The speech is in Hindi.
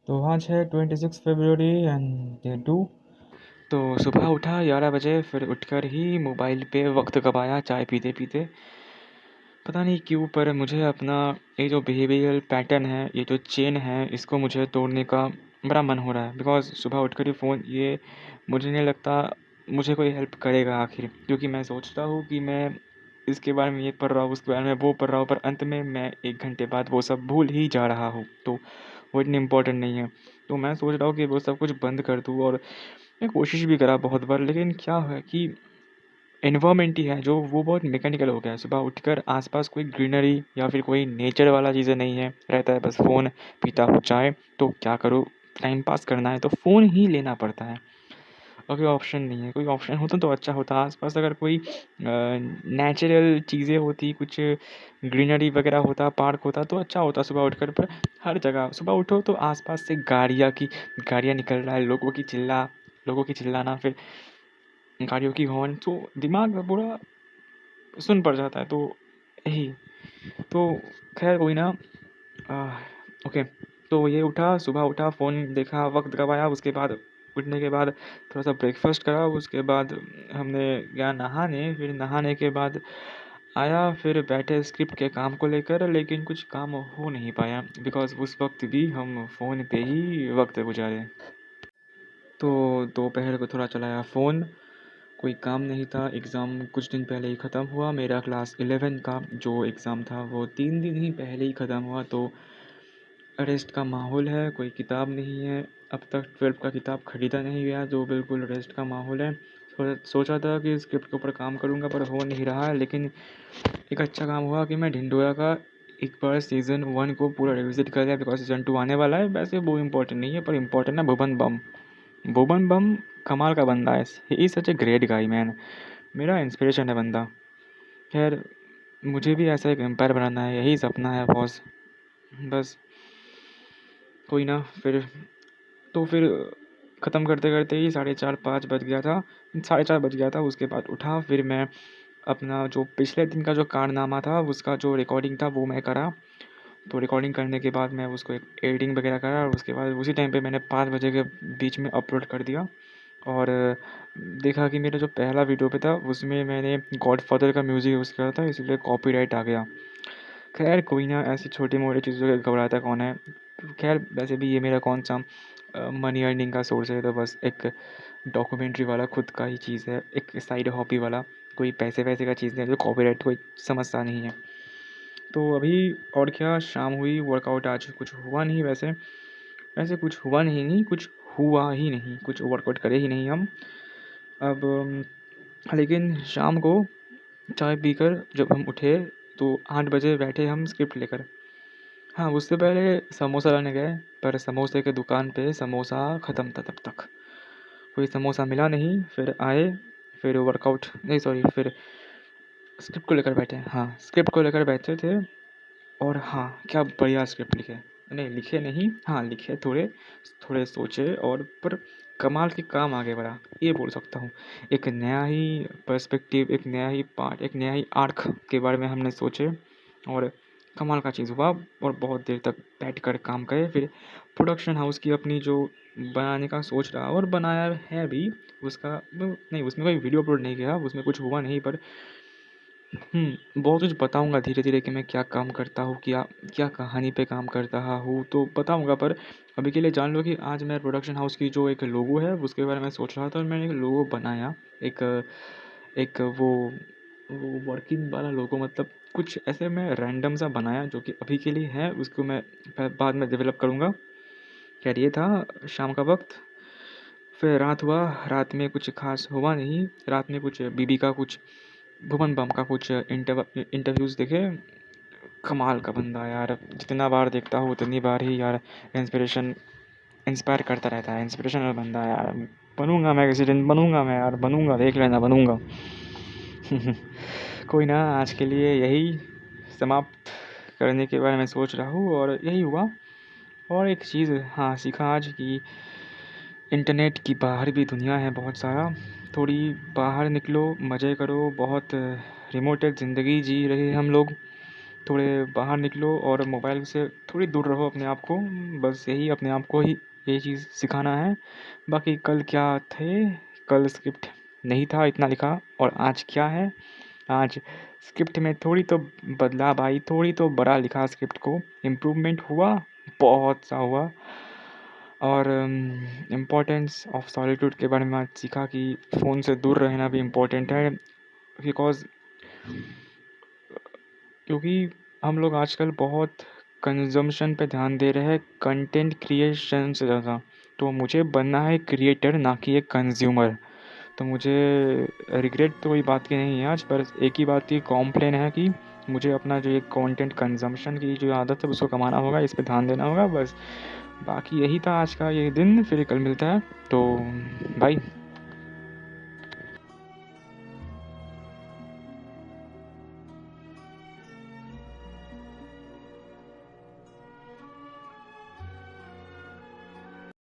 तो आज है 26 फरवरी एंड डे 2। तो सुबह उठा 11 बजे, फिर उठकर ही मोबाइल पे वक्त गवाया चाय पीते पीते। पता नहीं क्यों पर मुझे अपना ये जो बिहेवियरल पैटर्न है, ये जो चेन है, इसको मुझे तोड़ने का बड़ा मन हो रहा है। बिकॉज़ सुबह उठकर ही फ़ोन, ये मुझे नहीं लगता मुझे कोई हेल्प करेगा आखिर, क्योंकि मैं सोचता हूँ कि मैं इसके बारे में ये पढ़ रहा हूँ, उसके बारे में वो पढ़ रहा हूँ, पर अंत में मैं 1 घंटे बाद वो सब भूल ही जा रहा हूँ। तो वो इतनी इम्पोर्टेंट नहीं है। तो मैं सोच रहा हूँ कि वो सब कुछ बंद कर दूँ, और मैं कोशिश भी करा बहुत बार, लेकिन क्या है कि एनवायरनमेंट ही है जो वो बहुत मैकेनिकल हो गया है। सुबह उठकर आसपास कोई ग्रीनरी या फिर कोई नेचर वाला चीज़ें नहीं है, रहता है बस फ़ोन, पीता हूँ चाय। तो क्या करूँ, टाइम पास करना है तो फ़ोन ही लेना पड़ता है, और कोई ऑप्शन नहीं है। कोई ऑप्शन होता तो अच्छा होता, आसपास अगर कोई नेचुरल चीज़ें होती, कुछ ग्रीनरी वगैरह होता, पार्क होता तो अच्छा होता सुबह उठकर। पर हर जगह सुबह उठो तो आसपास से गाड़ियाँ निकल रहा है, लोगों की चिल्लाना, फिर गाड़ियों की हॉर्न, तो दिमाग में पूरा सुन पड़ जाता है। तो यही तो खैर कोई ना। आह, ओके। तो ये उठा, सुबह उठा, फ़ोन देखा, वक्त गवाया। उसके बाद उठने के बाद थोड़ा सा ब्रेकफास्ट करा, उसके बाद हमने गया नहाने, फिर नहाने के बाद आया, फिर बैठे स्क्रिप्ट के काम को लेकर, लेकिन कुछ काम हो नहीं पाया बिकॉज़ उस वक्त भी हम फ़ोन पे ही वक्त गुजारे। तो दोपहर को थोड़ा चलाया फ़ोन, कोई काम नहीं था। एग्ज़ाम कुछ दिन पहले ही ख़त्म हुआ। मेरा क्लास 11 का जो एग्ज़ाम था वो 3 दिन ही पहले ही ख़त्म हुआ। तो रेस्ट का माहौल है, कोई किताब नहीं है। अब तक 12th का किताब ख़रीदा नहीं गया, जो बिल्कुल रेस्ट का माहौल है। सोचा था कि स्क्रिप्ट के ऊपर काम करूँगा, पर हो नहीं रहा है। लेकिन एक अच्छा काम हुआ कि मैं ढिंढोरा का एक बार सीज़न 1 को पूरा रिविज़िट कर लिया, बिकॉज़ सीज़न 2 आने वाला है। वैसे वो इम्पोर्टेंट नहीं है, पर इम्पोर्टेंट है भुवन बम। भुवन बम कमाल का बंदा है। He is such a great guy man. मेरा इंस्पिरेशन है बंदा। खैर, मुझे भी ऐसा एक एम्पायर बनाना है, यही सपना है बॉस। बस कोई ना। फिर ख़त्म करते करते ही 4:30-5 बज गया था। 4:30 बज गया था। उसके बाद उठा, फिर मैं अपना जो पिछले दिन का जो कारनामा था उसका जो रिकॉर्डिंग था वो मैं करा। तो रिकॉर्डिंग करने के बाद मैं उसको एक एडिटिंग वगैरह करा, और उसके बाद उसी टाइम पे मैंने 5 बजे के बीच में अपलोड कर दिया। और देखा कि मेरा जो पहला वीडियो पे था उसमें मैंने गॉडफ़ादर का म्यूज़िक यूज़ करा था, इसलिए कॉपीराइट आ गया। खैर कोई ना, ऐसी छोटी-मोटी चीज़ों से घबराता कौन है। खैर वैसे भी ये मेरा कौन-सा मनी अर्निंग का सोर्स है, तो बस एक डॉक्यूमेंट्री वाला खुद का ही चीज़ है, एक साइड हॉबी वाला। कोई पैसे-वैसे का चीज़ नहीं है, जो कॉपीराइट कोई समझता नहीं है। तो अभी और क्या, शाम हुई, वर्कआउट आज कुछ हुआ नहीं वैसे। वैसे कुछ हुआ नहीं, कुछ हुआ ही नहीं, कुछ वर्कआउट करे ही नहीं हम। अब लेकिन शाम को चाय पीकर जब हम उठे तो 8 बजे बैठे हम स्क्रिप्ट लेकर। हाँ, उससे पहले समोसा लाने गए, पर समोसे के दुकान पे समोसा ख़त्म था तब तक। कोई समोसा मिला नहीं, फिर आए, फिर वर्कआउट नहीं, सॉरी, फिर स्क्रिप्ट को लेकर बैठे। हाँ, स्क्रिप्ट को लेकर बैठे थे। और हाँ, क्या बढ़िया स्क्रिप्ट लिखे। नहीं, लिखे नहीं, हाँ, लिखे थोड़े, थोड़े सोचे, और पर कमाल के काम आगे बढ़ा, ये बोल सकता हूँ। एक नया ही पर्सपेक्टिव, एक नया ही पार्ट, एक नया ही आर्क के बारे में हमने सोचे, और कमाल का चीज़ हुआ। और बहुत देर तक बैठकर काम करे। फिर प्रोडक्शन हाउस की अपनी जो बनाने का सोच रहा, और बनाया है भी उसका, नहीं, उसमें कोई वीडियो अपलोड नहीं किया, उसमें कुछ हुआ नहीं, पर बहुत कुछ बताऊँगा धीरे-धीरे कि मैं क्या काम करता हूँ, क्या क्या कहानी पे काम कर रहा हूँ, तो बताऊँगा। पर अभी के लिए जान लो कि आज मैं प्रोडक्शन हाउस की जो एक लोगो है उसके बारे में सोच रहा था, और मैंने एक लोगो बनाया। एक एक वो वर्किंग वाला लोगो, मतलब कुछ ऐसे मैं रैंडम सा बनाया जो कि अभी के लिए है, उसको मैं बाद में डेवलप करूँगा। खैर ये था शाम का वक्त। फिर रात हुआ, रात में कुछ ख़ास हुआ नहीं। रात में कुछ बीबी का, कुछ भुवन बाम का कुछ इंटरव्यूज़ देखे। कमाल का बंदा है यार, जितना बार देखता हूँ उतनी बार ही यार इंस्पायर करता रहता है। इंस्पिरेशनल बंदा है यार। बनूंगा मैं किसी दिन, बनूंगा मैं यार, बनूंगा, देख लेना, बनूंगा। कोई ना, आज के लिए यही समाप्त करने के बारे में सोच रहा हूँ, और यही हुआ। और एक चीज़ हाँ सीखा आज कि इंटरनेट की बाहर भी दुनिया है बहुत सारा। थोड़ी बाहर निकलो, मज़े करो। बहुत रिमोटेड ज़िंदगी जी रहे हम लोग। थोड़े बाहर निकलो और मोबाइल से थोड़ी दूर रहो अपने आप को। बस यही अपने आप को ही ये चीज़ सिखाना है। बाकी कल क्या थे, कल स्क्रिप्ट नहीं था इतना लिखा, और आज क्या है, आज स्क्रिप्ट में थोड़ी तो बदलाव आई, थोड़ी तो बड़ा लिखा स्क्रिप्ट को, इम्प्रूवमेंट हुआ, बहुत सा हुआ। और इम्पोर्टेंस ऑफ सॉलिट्यूड के बारे में आज सीखा कि फ़ोन से दूर रहना भी इम्पोर्टेंट है, बिकॉज़ क्योंकि हम लोग आजकल बहुत कंजम्पशन पे ध्यान दे रहे हैं कंटेंट क्रिएशन से ज़्यादा। तो मुझे बनना है क्रिएटर, ना कि एक कंज्यूमर। तो मुझे रिग्रेट तो कोई बात की नहीं है आज, पर एक ही बात की कॉम्प्लेन है कि मुझे अपना जो ये कंटेंट कंजम्पशन की जो आदत है उसको कमाना होगा, इस पे ध्यान देना होगा बस। बाकी यही था आज का ये दिन, फिर कल मिलता है। तो बाय।